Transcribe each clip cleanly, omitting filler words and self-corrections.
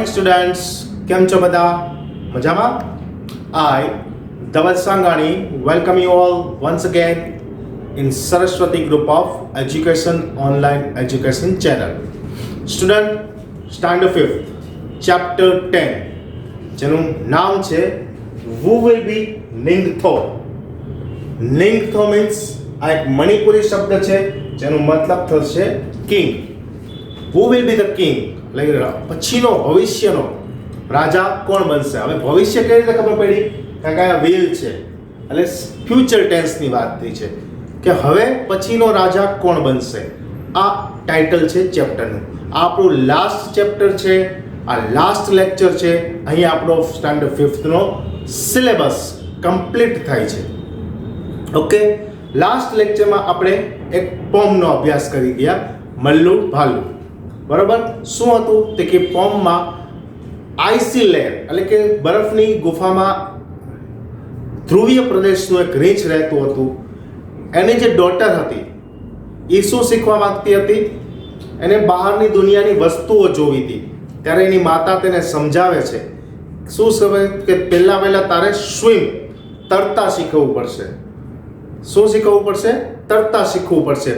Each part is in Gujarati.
મોર્નિંગ સ્ટુડન્ટ્સ, કેમ છો બધા? મજામાં? I, Dhaval Sangani, welcome you all once again in Saraswati Group of Education Online Education Channel. Student, Standard 5th, Chapter 10, જેનું નામ છે Who will be Ningtho? Ningtho means આ એક મણિપુરી શબ્દ છે જેનો મતલબ થશે king. Who will be the king? એટલે પછીનો ભવિષ્યનો રાજા કોણ બનશે? હવે ભવિષ્ય કઈ રીતે ખબર પડી? કારણ કે આ વિલ છે એટલે ફ્યુચર ટેન્સની વાત થઈ છે કે હવે પછીનો રાજા કોણ બનશે. આ ટાઇટલ છે ચેપ્ટરનું. આ આપણું લાસ્ટ ચેપ્ટર છે, આ લાસ્ટ લેક્ચર છે. અહીં આપણો સ્ટાન્ડર્ડ 5th નો સિલેબસ કમ્પ્લીટ થાય છે. ઓકે, લાસ્ટ લેક્ચરમાં આપણે એક પોમનો અભ્યાસ કરી ગયા, મલ્લુ ભાલુ. બરાબર? શું હતું તે કે પોમમાં આઈસી લેયર એટલે કે બરફની ગુફામાં ધ્રુવીય પ્રદેશનું એક રીંછ રહેતું હતું. એની જે ડોટર હતી એ શું શીખવા માંગતી હતી? એને બહારની દુનિયાની વસ્તુઓ જોવી હતી. ત્યારે એની માતા તેને સમજાવે છે શું સમજે કે પહેલા તારે સ્વિમ તરતા શીખવવું પડશે. શું શીખવવું પડશે? તરતા શીખવું પડશે.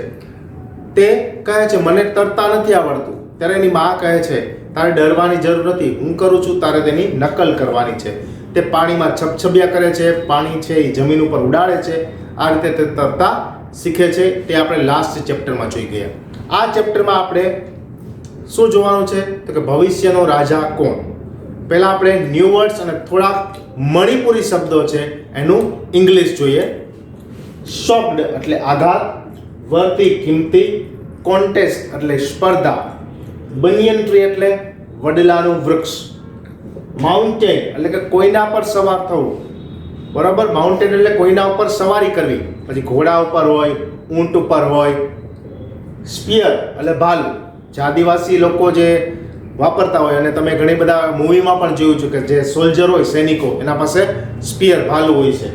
તે કહે છે મને તરતા નથી આવડતું. ત્યારે એની મા કહે છે તારે ડરવાની જરૂર નથી, હું કરું છું, તારે તેની નકલ કરવાની છે. તે પાણીમાં છબછબિયા કરે છે, પાણી છે એ જમીન ઉપર ઉડાડે છે. આ રીતે તે તરતા શીખે છે. તે આપણે લાસ્ટ ચેપ્ટરમાં જોઈ ગયા. આ ચેપ્ટરમાં આપણે શું જોવાનું છે તો કે ભવિષ્યનો રાજા કોણ. પહેલા આપણે ન્યૂ વર્ડ્સ અને થોડા મણિપુરી શબ્દો છે એનું ઇંગ્લિશ જોઈએ. શોક્ડ એટલે આઘાત, વર્તી કિંમતી, કોન્ટેસ્ટ એટલે સ્પર્ધા, બનિયન ટ્રી એટલે વડલાનું વૃક્ષ, માઉન્ટેન એટલે કે કોઈના પર સવાર થવું. બરાબર? માઉન્ટેન એટલે કોઈના ઉપર સવારી કરવી, પછી ઘોડા ઉપર હોય, ઊંટ ઉપર હોય. સ્પિયર એટલે ભાલું, જે આદિવાસી લોકો જે વાપરતા હોય અને તમે ઘણી બધા મૂવીમાં પણ જોયું છે કે જે સોલ્જર હોય, સૈનિકો, એના પાસે સ્પિયર ભાલું હોય છે.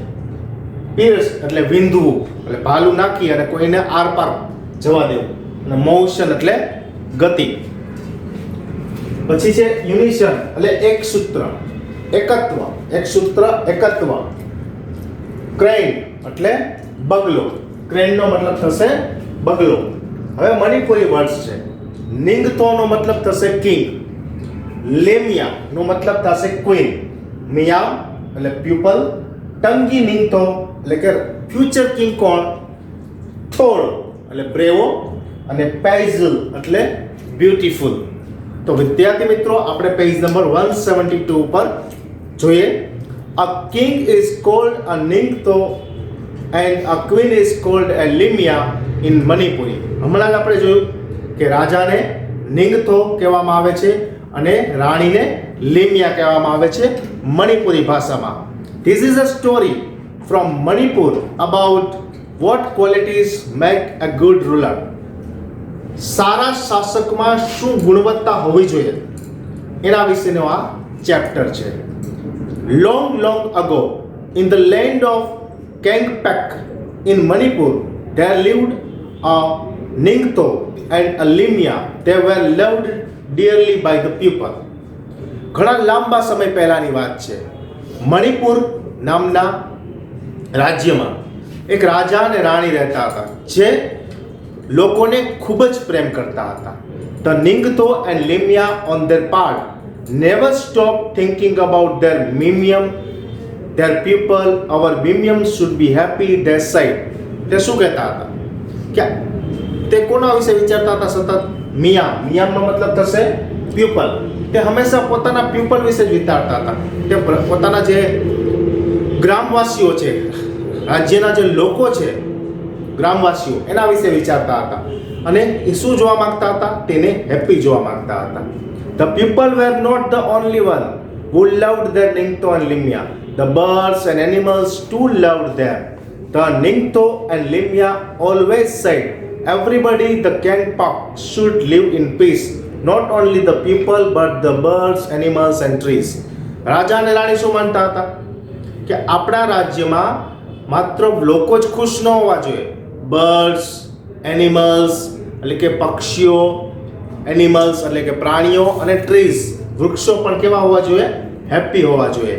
પીર્સ એટલે વિંધવું એટલે ભાલું નાખી અને કોઈને આર પાર જવા દેવું. અને મોશન એટલે ગતિ. પછી છે યુનિશન એટલે એક સૂત્ર, એકત્વ, એક સૂત્ર, એકત્વ. ક્રેન એટલે બગલો, ક્રેનનો મતલબ થશે બગલો. હવે મણિપુરી વર્ડ્સ છે. નિંગથો નો મતલબ થશે કિંગ, લેમિયા નો મતલબ થશે ક્વીન, મિયામ એટલે પ્યુપલ, ટંગી નિંગથો એટલે કે ફ્યુચર કિંગ કોણ? થોડ એટલે બ્રેવો, અને પૈઝલ એટલે બ્યુટીફુલ. તો વિદ્યાર્થી મિત્રો આપણે પેજ નંબર 172 ઉપર જોઈએ. A king is called a ningthou and a queen is called a leimia in Manipuri. હમણાં જ આપણે જોયું કે રાજાને નિંગથો કહેવામાં આવે છે અને રાણીને લિમિયા કહેવામાં આવે છે મણિપુરી ભાષામાં. This is a story from Manipur about what qualities make a good ruler. સારા શાસકમાં શું ગુણવત્તા હોવી જોઈએ એના વિશેનો આ ચેપ્ટર છે. Long ago in the land of Kangpek in Manipur there lived a Ningtho and a Limia. They were loved dearly by the people. ઘણા લાંબા સમય પહેલાની વાત છે. મણિપુર નામના રાજ્યમાં એક રાજા અને રાણી રહેતા હતા જે લોકોને ખૂબ જ પ્રેમ કરતા હતા. The Ningtho and Limia on their part never stopped thinking about their mimium, their people. Our mimium should be happy their side. તે શું કહેતા હતા કે તે કોના વિશે વિચારતા હતા સતત? મિયામ. મિયામનો મતલબ થશે પ્યુપલ. તે હંમેશા પોતાના પ્યુપલ વિશે જ વિચારતા હતા. તે પોતાના જે ગ્રામવાસીઓ છે, રાજ્યના જે લોકો છે, ગ્રામવાસીઓ, એના વિશે વિચારતા હતા અને એ શું જોવા માંગતા હતા? તેને હેપી જોવા માંગતા હતા. The people were not the only one who loved their Ningtho and Limia. The birds and animals too loved them. The Ningtho and Limia always said everybody the Kangpak should live in peace. Not only the people but the birds, animals and trees. રાજા અને રાણી શું માનતા હતા કે આપણા રાજ્યમાં માત્ર લોકો જ ખુશ ન હોવા જોઈએ. બર્ડ્સ, એનિમલ્સ એટલે કે પક્ષીઓ, એનિમલ્સ એટલે કે પ્રાણીઓ, અને ટ્રીઝ વૃક્ષો પણ કેવા હોવા જોઈએ? હેપી હોવા જોઈએ.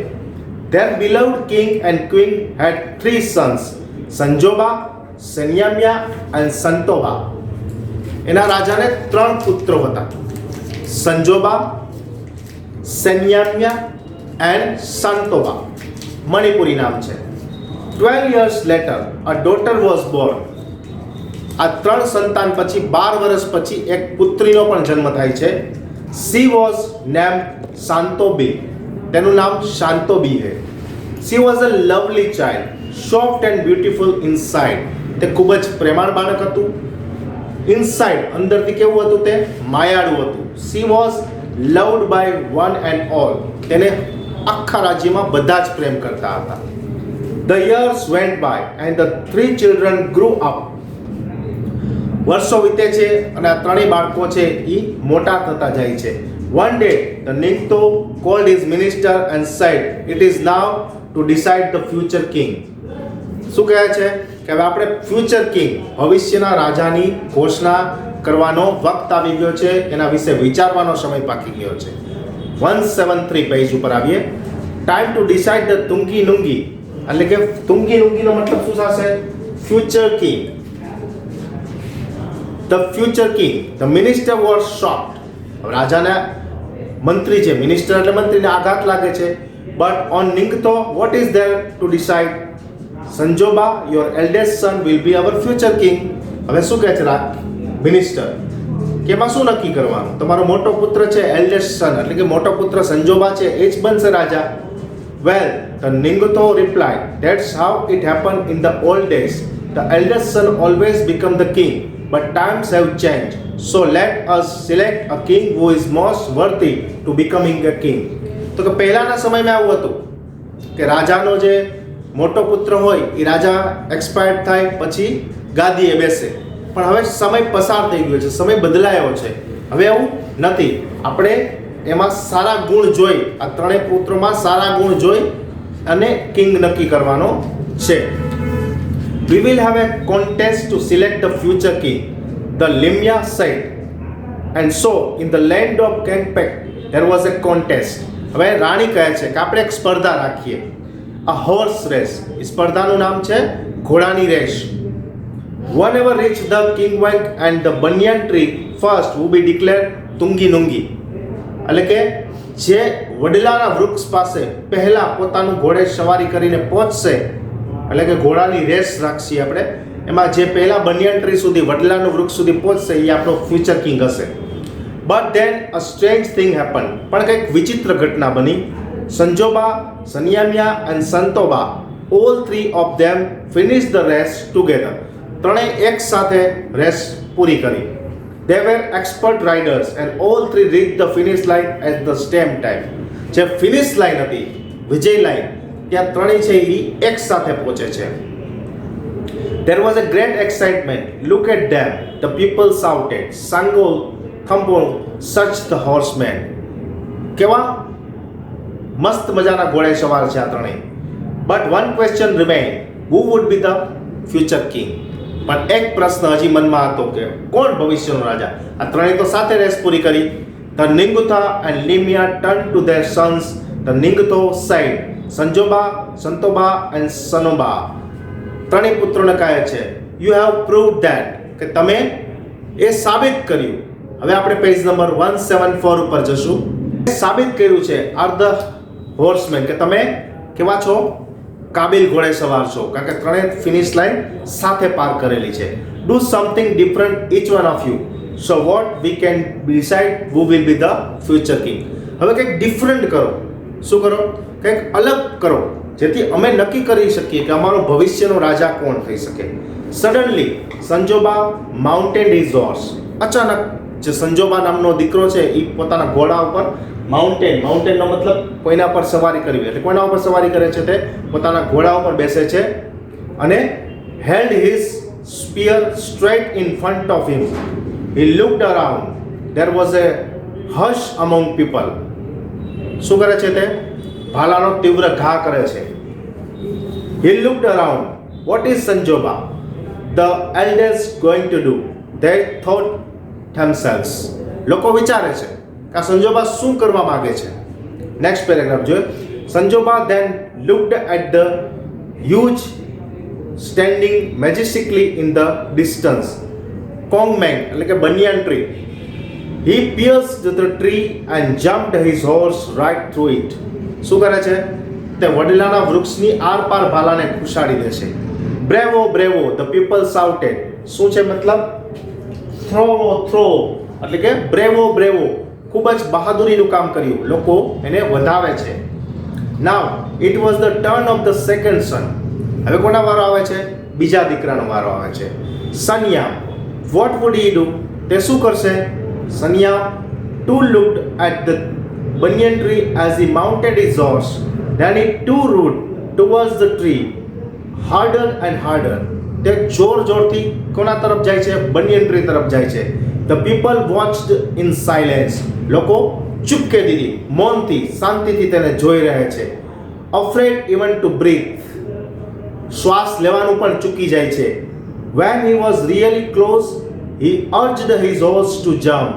Their beloved king and queen had 3 sons, Sanjoba, સેન્યામ્યા and સંતોબા. એના રાજાને 3 પુત્રો હતા, સંજોબા, સેન્યામ્યા and સંતોબા. મણિપુરી નામ છે. 12 years later a daughter was born. આ 3 સંતાન પછી 12 વર્ષ પછી એક પુત્રીનો પણ જન્મ થાય છે. She was named શાંતોબી. તેનું નામ શાંતોબી છે. She was a lovely child, soft and beautiful inside. તે ખૂબ જ પ્રેમાળ બાળક હતું. Inside અંદરથી કેવું હતું? તે માયાળું હતું. She was loved by one and all. તેને આખા રાજ્યમાં બધા જ પ્રેમ કરતા હતા. The years went by and the 3 children grew up. વર્ષો વીતે છે અને આ ત્રણેય બાળકો છે એ મોટા થતા જાય છે. One day the Ningto called his minister and said, "It is now to decide the future king." શું કહે છે કે હવે આપણે ફ્યુચર કિંગ, ભવિષ્યના રાજાની ઘોષણા કરવાનો વખત આવી ગયો છે, એના વિશે વિચારવાનો સમય પાકી ગયો છે. 173 પેજ ઉપર આવીએ. Time to decide the tungi nungi, એટલે કે તુંગી નુંગીનો મતલબ શું થશે? Future king. The future king. The minister was shocked. રાજાના મંત્રી છે, મિનિસ્ટર એટલે મંત્રીને આઘાત લાગે છે. But on Ningthou what is there to decide? Sanjoba, your eldest son will be our future king. હવે શું કહે છે મિનિસ્ટર કે એમાં શું નક્કી કરવાનું? તમારો મોટો પુત્ર છે, એલ્ડેસ્ટ સન એટલે કે મોટો પુત્ર સંજોબા છે, એ જ બનશે રાજા. Well, the Ningto replied, "That's how it happened in the old days. The eldest son always become the king, but times have changed. So let us select a king who is most worthy to becoming a king." તો કે પહેલાના સમયમાં આવું હતું કે રાજાનો જે મોટો પુત્ર હોય એ રાજા એક્સપાયર્ડ થાય પછી ગાદીએ બેસે. પણ હવે સમય પસાર થઈ ગયો છે, સમય બદલાયો છે. હવે આવું નથી. આપણે એમાં સારા ગુણ જોઈ, આ ત્રણેય પુત્રોમાં સારા ગુણ જોઈ અને કિંગ નક્કી કરવાનો છે. We will have a contest to select the future king, the Limya said. And so in the land of Kangpek there was a contest. હવે રાણી કહે છે કે આપણે એક સ્પર્ધા રાખીએ. A horse race. એ સ્પર્ધાનું નામ છે ઘોડાની race. One ever reached the kingwang and the banyan tree first will be declared તુંગી nungi. એટલે કે જે વડલાના વૃક્ષ પાસે પહેલા પોતાનું ઘોડે સવારી કરીને પહોંચશે, એટલે કે ઘોડાની રેસ રાખીએ આપણે, એમાં જે પહેલા બનિયન ટ્રી સુધી, વડલાનું વૃક્ષ સુધી પહોંચશે એ આપણો ફ્યુચર કિંગ હશે. But then a strange thing happen. પણ કંઈક વિચિત્ર ઘટના બની. Sanjoba, Saniyamiya and Santoba, all 3 of them finish the race together. ત્રણેય એક સાથે રેસ પૂરી કરી. They were expert riders and all 3 reached the finish line at the same time. જે ફિનિશ લાઈન હતી, વિજય લાઈન, ત્યાં ત્રણેય છે એ એક સાથે પહોંચે છે. There was a great excitement. Look at them. The people shouted. Sangol, Thambol, search the horsemen. કેવા મસ્ત મજાના ઘોડે સવાર છે આ ત્રણેય. But one question remained. Who would be the future king? પણ એક પ્રશ્ન હજી મનમાં હતો કે કોણ ભવિષ્યનો રાજા? આ ત્રણેય તો સાથે રેસ પૂરી કરી. The Ningutha and Limya turned to their sons. The Ningto said, "Sanjoba, Santoba and Sanoba." ત્રણેય પુત્રોને કહે છે, "You have proved that." કે તમે એ સાબિત કર્યું. હવે આપણે પેજ નંબર 174 ઉપર જશું. સાબિત કર્યું છે આર ધ હોર્સમેન, કે તમે કેવા છો? કાબિલ ઘોડે સવાર છો, કારણ કે ત્રણેય ફિનિશ લાઈન સાથે પાર કરેલી છે. Do something different each one of you, so what we can decide who will be the future king. હવે કંઈક ડિફરન્ટ કરો. શું કરો? કંઈક અલગ કરો, જેથી અમે નક્કી કરી શકીએ કે અમારો ભવિષ્યનો રાજા કોણ થઈ શકે. Suddenly Sanjoba mountain his horse. અચાનક જે સંજોબા નામનો દીકરો છે એ પોતાના ઘોડા ઉપર માઉન્ટેનનો મતલબ કોઈના પર સવારી કરવી, એટલે કોઈના ઉપર સવારી કરે છે તે પોતાના ઘોડા ઉપર બેસે છે અને held his spear straight in front of him. He looked around. There was a hush among people. શું કરે છે તે? ભાલાનો તીવ્ર ઘા કરે છે. He looked around. What is Sanjoba the eldest going to do? They thought themselves. લોકો વિચારે છે કે આ સંજોબા શું કરવા માંગે છે. નેક્સ્ટ પેરેગ્રાફ જોઈએ. Sanjoba then looked at the huge standing majestically in the distance Kongmeng એટલે કે banyan tree. He pierced the tree and jumped his horse right through it. શું કરે છે? તે વડીલાના વૃક્ષની આરપાર ભાલાને ખુશાડી દે છે. બ્રેવો બ્રેવો the people shouted. શું છે મતલબ? થ્રો એટલે કે બ્રેવો બ્રેવો, ખૂબ જ બહાદુરીનું કામ કર્યું, લોકો એને વધાવે છે. Now it was the turn of the second son. હવે કોના વારો આવે છે? બીજા દીકરાનો વારો આવે છે. Sanya what would he do? તે શું કરશે? Sanya too looked at the banyan tree as he mounted his horse. Then he too rode towards the tree harder and harder. તે જોરથી કોના તરફ જાય છે? banyan tree તરફ જાય છે. The people watched in silence. લોકો ચૂપકેદીથી, મૌનથી, શાંતિથી તેને જોઈ રહ્યા છે. Afraid even to breathe. શ્વાસ લેવાનું પણ ચૂકી જાય છે. When he was really close, he urged his horse to jump.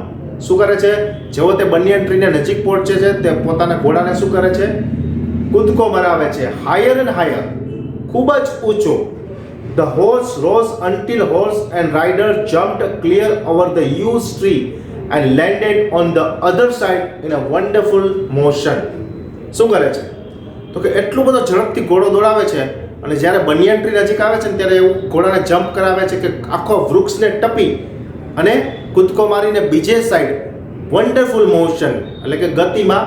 શું કરે છે? જેવો તે banyan tree ને નજીક પહોંચે છે, તે પોતાના ઘોડાને શું કરે છે? કૂદકો મરાવે છે. Higher and higher, ખૂબ જ ઊંચો. The horse rose until horse and rider jumped clear over the huge tree and landed on the other side in a wonderful motion. શું કરે છે? તો કે એટલું બધો ઝડપથી ઘોડો દોડાવે છે અને જ્યારે banyan tree નજીક આવે છે ને ત્યારે એવું ઘોડાને જમ્પ કરાવે છે કે આખો વૃક્ષને ટપી અને કૂદકો મારીને બીજે સાઈડ વન્ડરફુલ મોશન એટલે કે ગતિમાં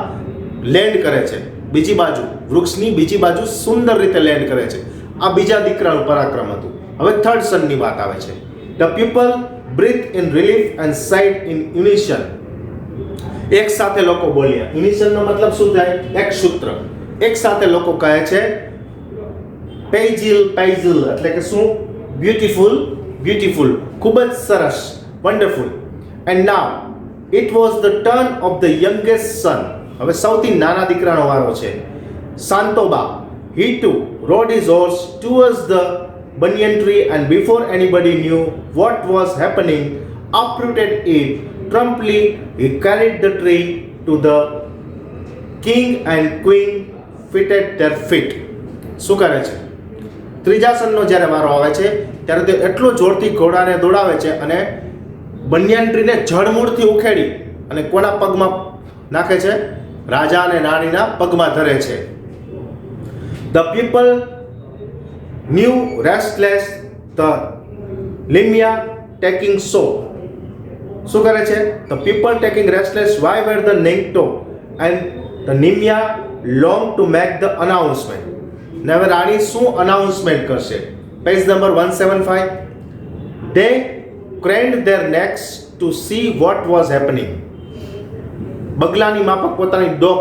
લેન્ડ કરે છે. બીજી બાજુ, વૃક્ષની બીજી બાજુ સુંદર રીતે લેન્ડ કરે છે. આ બીજા દીકરાનું પરાક્રમ હતું. હવે થર્ડ સનની વાત આવે છે. The people breathe in relief and sighed in unison. એક સાથે લોકો બોલ્યા. યુનિશનનો મતલબ શું થાય? એક સૂત્ર. એક સાથે લોકો કહે છે પેઇઝિલ પેઇઝિલ એટલે કે શું? બ્યુટીફુલ બ્યુટીફુલ, ખૂબ જ સરસ, wonderful. And now it was the turn of the youngest son. હવે સૌથી નાના દીકરાનો વારો છે. સાંતોબા he too rode his horse towards the banyan tree and before anybody knew what was happening, uprooted it. Promptly he carried the tree to the king and queen fitted their feet. શું કરે છે? ત્રીજા સનનો જ્યારે વારો આવે છે ત્યારે તે એટલો જોરથી ઘોડાને દોડાવે છે અને banyan tree ને જડમૂળથી ઉખેડી અને કોના પગમાં નાખે છે? રાજા અને રાણીના પગમાં ધરે છે. The people knew restless the Limia taking so. શું કરે છે? The people taking restless why were the Ningto and the Nimia long to make the announcement. ને હવે રાણી શું અનાઉન્સમેન્ટ કરશે? Page number 175. They craned their necks to see what was happening. બગલાની માફક પોતાની ડોક,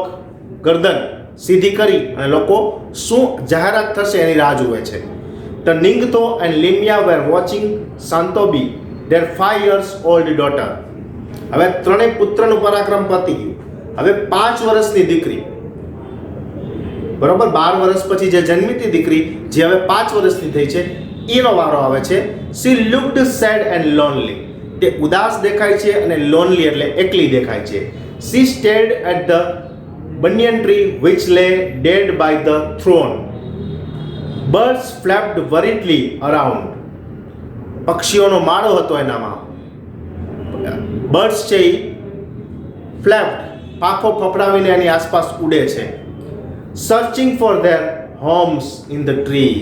ગરદન સીધી કરી અને લોકો શું જાહેરાત થશે એની રાહ જુએ છે. The Ningto and Limia were watching Santobi, their 5 years old daughter. હવે ત્રણેય પુત્રનું પરાક્રમ પતી ગયું. હવે 5 વર્ષની દીકરી, બરોબર, 12 વર્ષ પછી જે જન્મીતી દીકરી જે હવે 5 વર્ષની થઈ છે એનો વારો આવે છે. She looked sad and lonely. તે ઉદાસ દેખાય છે અને lonely એટલે એકલી દેખાય છે. She stared at the banyan tree which lay dead by the throne. Birds flapped worriedly around. પક્ષીઓનો માળો હતો એનામાં. બર્ડ્સ છે ફ્લેપ્ડ, પાંખો ફફડાવીને એની આસપાસ ઉડે છે. Searching for their homes in the tree.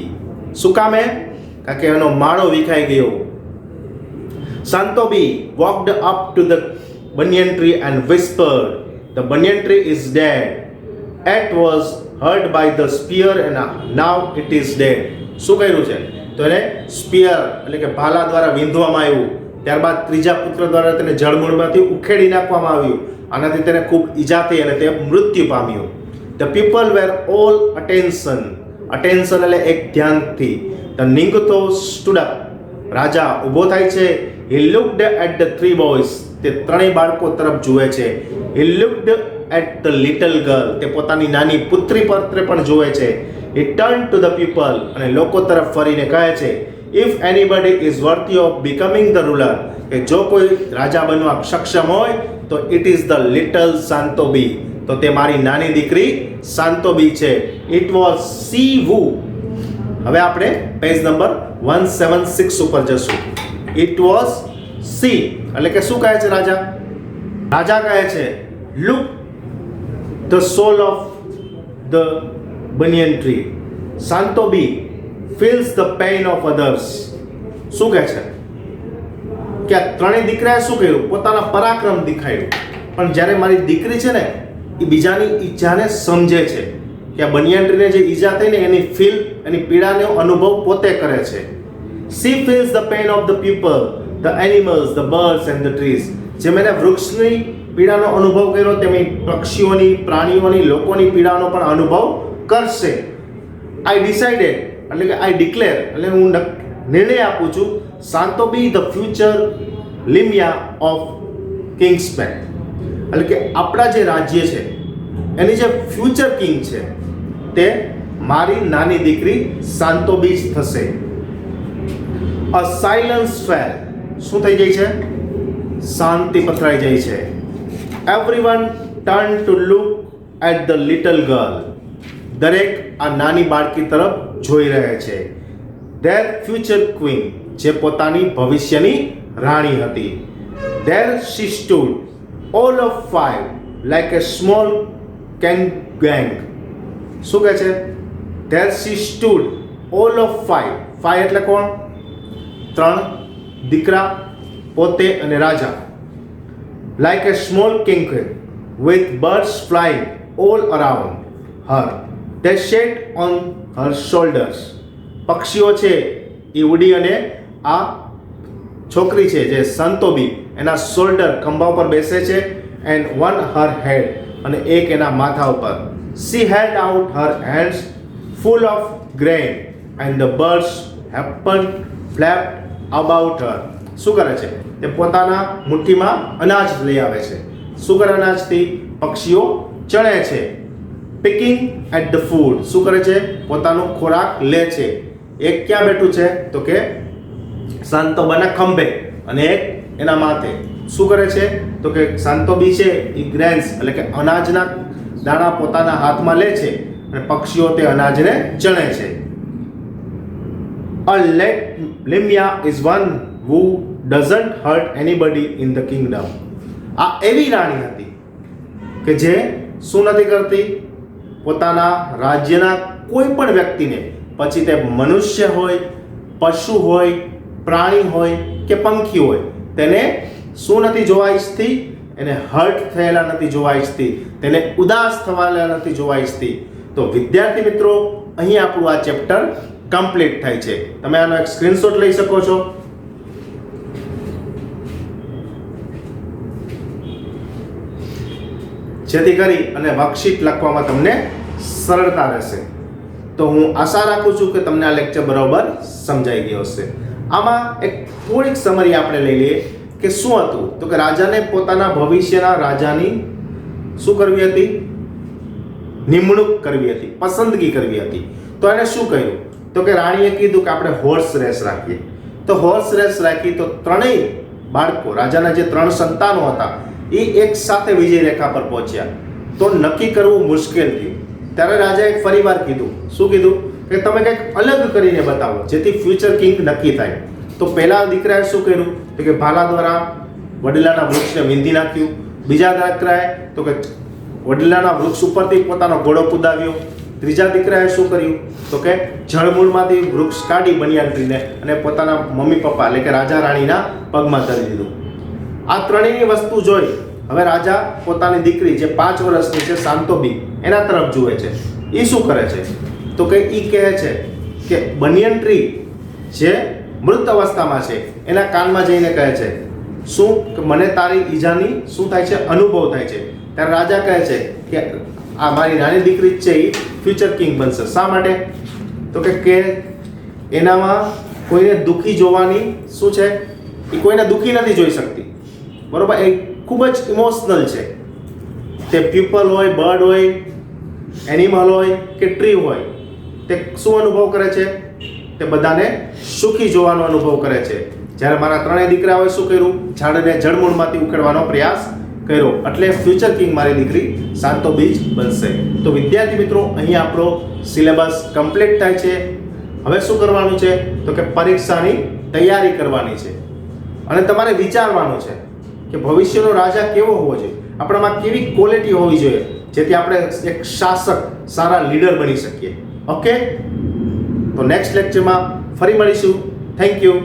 શું કામે? કારણ કે એનો માળો વિખાઈ ગયો. Santobi walked up to the banyan tree and whispered, "The banyan tree is dead." It was hurt by the spear and now it is dead. શું કર્યું છે? તો એને સ્પિયર એટલે કે ભાલા દ્વારા વીંધવામાં આવ્યું. ત્યારબાદ ત્રીજા પુત્ર દ્વારા તેને જળમૂળમાંથી ઉખેડી નાખવામાં આવ્યું. આનાથી તેને ખૂબ ઈજા થઈ અને તે મૃત્યુ પામ્યું. The people were all attention. Attention એટલે એક ધ્યાનથી. The Ningto stood up. રાજા ઊભો થાય છે. He looked at the three boys. તે ત્રણેય બાળકો તરફ જુએ છે. He looked at the little girl. તે પોતાની નાની પુત્રી પર પણ જુએ છે. He turned to the people અને લોકો તરફ ફરીને કહે છે, if anybody is worthy of becoming the ruler, કે જો કોઈ રાજા બનવા સક્ષમ હોય તો it is the little Shantobi. તો તે મારી નાની દીકરી શાંતોબી છે. It was she who. હવે આપણે પેજ નંબર 176 ઉપર જશું. ઇટ વોઝ સી એટલે કે શું કહે છે રાજા? રાજા કહે છે look the soul of the banyan tree. Shantobi feels the pain of others. શું કહે છે કે આ ત્રણેય દીકરાએ શું કર્યું? પોતાના પરાક્રમ દેખાડ્યું. પણ જ્યારે મારી દીકરી છે ને એ બીજાની ઈજાને સમજે છે કે આ બનિયાન ટ્રીને જે ઈજા થઈ ને એની ફીલ, એની પીડાનો અનુભવ પોતે કરે છે. she feels the pain of the people, the animals, the birds and the trees. જેમ એને વૃક્ષની પીડાનો અનુભવ કર્યો તેમ પક્ષીઓની, પ્રાણીઓની, લોકોની પીડાનો પણ અનુભવ કરશે. I decided એટલે કે આઈ ડિક્લેર એટલે હું નિર્ણય આપું છું શાંતોબી ધ ફ્યુચર લિમિયા ઓફ કિંગ્સમેન. એટલે કે આપણા જે રાજ્ય છે એની જે ફ્યુચર કિંગ છે તે મારી નાની દીકરી શાંતોબી જ થશે. A silence fell. શું થઈ જાય છે? શાંતિ પથરાઈ જાય છે. Everyone turn to look at the little girl. દરેક આ નાની બાળકી તરફ જોઈ રહે છે. ધેર ફ્યુચર ક્વીન, જે પોતાની ભવિષ્યની રાણી હતી. There she stood all of five like a small gang. શું કહે છે? There she stood all of five. Five એટલે કોણ? ત્રણ દીકરા, પોતે અને રાજા. Like a small king with birds flying all around her. They sat on her shoulders. પક્ષીઓ છે એ ઉડી અને આ છોકરી છે જે શાંતોબી એના શોલ્ડર ખંભા ઉપર બેસે છે. એન્ડ વન હર હેડ અને એક એના માથા ઉપર. She held out her hands full of grain and the birds happened flapped about her. શું કરે છે? તે પોતાના મુઠ્ઠીમાં અનાજ લઈ આવે છે. શું કરે અનાજથી? પક્ષીઓ ચણે છે. Picking at the food. શું કરે છે? પોતાનો ખોરાક લે છે. એક ક્યાં બેઠું છે? તો કે શાંતોબાના ખંભે અને એક એના માથે. શું કરે છે? તો કે શાંતોબી છે એ ગ્રેન્સ એટલે કે અનાજના દાણા પોતાના હાથમાં લે છે અને પક્ષીઓ તે અનાજને ચણે છે. A leimia is one who doesn't hurt anybody in the kingdom. આ એવી રાણી હતી કે જે શું નથી કરતી? પોતાના રાજ્યના કોઈ પણ વ્યક્તિને, પછી તે મનુષ્ય હોય, પશુ હોય, પ્રાણી હોય કે પંખી હોય, તેને શું નથી જોવા ઈચ્છતી? એને હર્ટ થયેલા નથી જોવા ઈચ્છતી, તેને ઉદાસ થવાના નથી જોવા ઈચ્છતી. તો વિદ્યાર્થી મિત્રો, અહીં આપણું આ ચેપ્ટર કમ્પ્લીટ થાય છે. તમે આનો એક સ્ક્રીનશોટ લઈ શકો છો. જેથી કરી અને વર્કશીટ લખવામાં તમને સરળતા રહેશે. તો હું આશા રાખું છું કે તમને આ લેક્ચર બરાબર સમજાઈ ગયો હશે. આમાં એક થોડીક સમરી આપણે લઈ લઈએ કે શું હતું. તો કે રાજાને પોતાના ભવિષ્યના રાજાની શું કરવી હતી? નિમણૂક કરવી હતી, પસંદગી કરવી હતી. તો એને શું કહ્યું? તો કે રાણીએ કીધું કે આપણે હોર્સ રેસ રાખીએ. તો હોર્સ રેસ રાખી તો ત્રણેય બાળકો, રાજાના જે ત્રણ સંતાનો હતા એ એક સાથે વિજય રેખા પર પહોંચ્યા. તો નક્કી કરવું મુશ્કેલ થયું. ત્યારે રાજાએ ફરીવાર કીધું. શું કીધું? કે તમે કંઈક અલગ કરીને બતાવો જેથી ફ્યુચર કિંગ નક્કી થાય. તો પહેલા દીકરાએ શું કર્યું? તો કે ભાલા દ્વારા વડીલાના વૃક્ષને વીંધી નાખ્યું. બીજા દીકરાએ તો કે વડીલાના વૃક્ષ ઉપરથી પોતાનો ઘોડો કુદાવ્યો. ત્રીજા દીકરાએ શું કર્યું? તો કે જળમૂળમાંથી વૃક્ષ કાઢી બનિયાન ટ્રીને અને પોતાના મમ્મી પપ્પા એટલે કે રાજા રાણીના પગમાં ધરી દીધું. આ ત્રણેયની વસ્તુ જોઈ હવે રાજા પોતાની દીકરી જે 5 વર્ષની છે શાંતોબી એના તરફ જુએ છે. એ શું કરે છે? તો કે એ કહે છે કે બનિયન ટ્રી જે મૃત અવસ્થામાં છે એના કાનમાં જઈને કહે છે શું? કે મને તારી ઈજાની શું થાય છે? અનુભવ થાય છે. ત્યારે રાજા કહે છે કે આ મારી નાની દીકરી જ છે એ ફ્યુચર કિંગ બનશે. શા માટે? તો કે એનામાં કોઈને દુઃખી જોવાની શું છે? એ કોઈને દુઃખી નથી જોઈ શકતી. બરોબર? એ ખૂબ જ ઇમોશનલ છે. તે પીપલ હોય, બર્ડ હોય, એનિમલ હોય કે ટ્રી હોય, તે શું અનુભવ કરે છે? તે બધાને સુખી જોવાનો અનુભવ કરે છે. જ્યારે મારા ત્રણેય દીકરાઓએ શું કર્યું? ઝાડને જળમૂળમાંથી ઉકેળવાનો પ્રયાસ કર્યો એટલે ફ્યુચર કિંગ મારી દીકરી શાંતો બીજ બનશે. તો વિદ્યાર્થી મિત્રો, અહીંયા આપણો સિલેબસ કમ્પ્લીટ થાય છે. હવે શું કરવાનું છે તો કે પરીક્ષાની તૈયારી કરવાની છે અને તમારે વિચારવાનું છે કે ભવિષ્યનો રાજા કેવો હોવો જોઈએ, આપણામાં કેવી ક્વોલિટી હોવી જોઈએ જેથી આપણે એક શાસક, સારા લીડર બની શકીએ. ઓકે, તો નેક્સ્ટ લેક્ચરમાં ફરી મળીશું. Thank you.